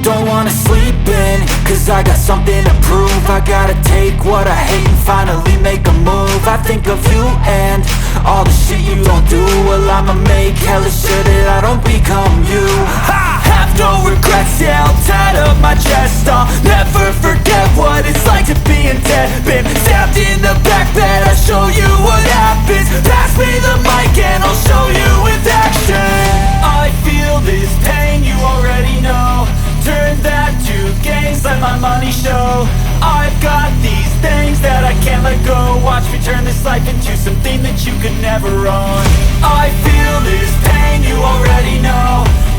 don't wanna sleep in, cause I got something to prove. I gotta take what I hate and finally make a move. I think of you and all the shit you don't do. Well, I'ma make hella sure that I don't become you. I have no regrets, yeah, I'll tie up my chest. I'll never forget what it's like to be in debt. Been stabbed in the back bed, I'll show you what happens. Pass me the mic and I'll show you with action. I feel this pain, you already know. Turn that to gains, let my money show. I've got these things that I can't let go. Watch me turn this life into something that you could never own. I feel this pain, you already know.